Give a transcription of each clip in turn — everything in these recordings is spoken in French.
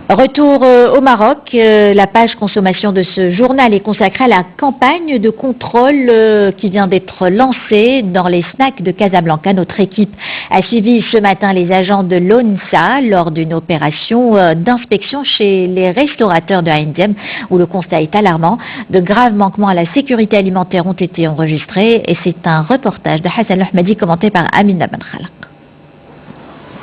Retour au Maroc, la page consommation de ce journal est consacrée à la campagne de contrôle qui vient d'être lancée dans les snacks de Casablanca. Notre équipe a suivi ce matin les agents de l'ONSA lors d'une opération d'inspection chez les restaurateurs de Ain Diem où le constat est alarmant. De graves manquements à la sécurité alimentaire ont été enregistrés et c'est un reportage de Hassan Ahmadi commenté par Amina Ben Khalaq.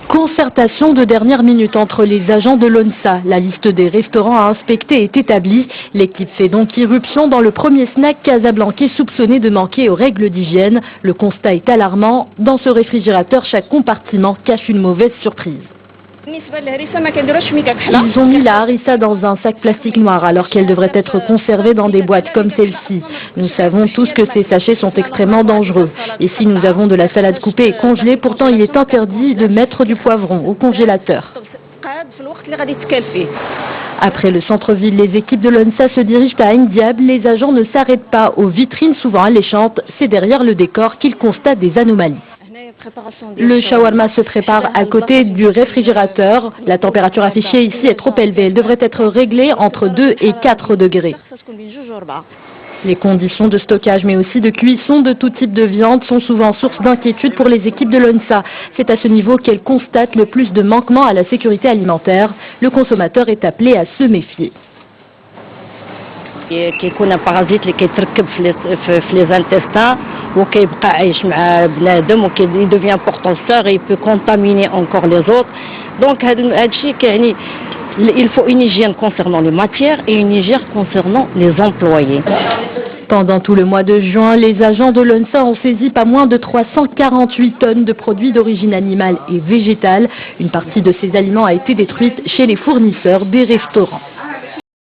Concertation de dernière minute entre les agents de l'ONSA. La liste des restaurants à inspecter est établie. L'équipe fait donc irruption dans le premier snack casablancais soupçonné de manquer aux règles d'hygiène. Le constat est alarmant. Dans ce réfrigérateur, chaque compartiment cache une mauvaise surprise. Ils ont mis la harissa dans un sac plastique noir alors qu'elle devrait être conservée dans des boîtes comme celle-ci. Nous savons tous que ces sachets sont extrêmement dangereux. Ici, nous avons de la salade coupée et congelée. Pourtant, il est interdit de mettre du poivron au congélateur. Après le centre-ville, les équipes de l'ONSA se dirigent à Ain Diem. Les agents ne s'arrêtent pas aux vitrines souvent alléchantes. C'est derrière le décor qu'ils constatent des anomalies. Le shawarma se prépare à côté du réfrigérateur. La température affichée ici est trop élevée. Elle devrait être réglée entre 2 et 4 degrés. Les conditions de stockage mais aussi de cuisson de tout type de viande sont souvent source d'inquiétude pour les équipes de l'ONSA. C'est à ce niveau qu'elles constatent le plus de manquements à la sécurité alimentaire. Le consommateur est appelé à se méfier. كيكون بارازيت اللي كيتركب في لي انتستان وكيبقى عايش مع بنادم وكي devient porteur et peut contaminer encore les autres. Donc هادشي كيعني il faut une hygiène concernant les matières et une hygiène concernant les employés. Pendant tout le mois de juin, les agents de l'ONSA ont saisi pas moins de 348 tonnes de produits d'origine animale et végétale. Une partie de ces aliments a été détruite chez les fournisseurs des restaurants.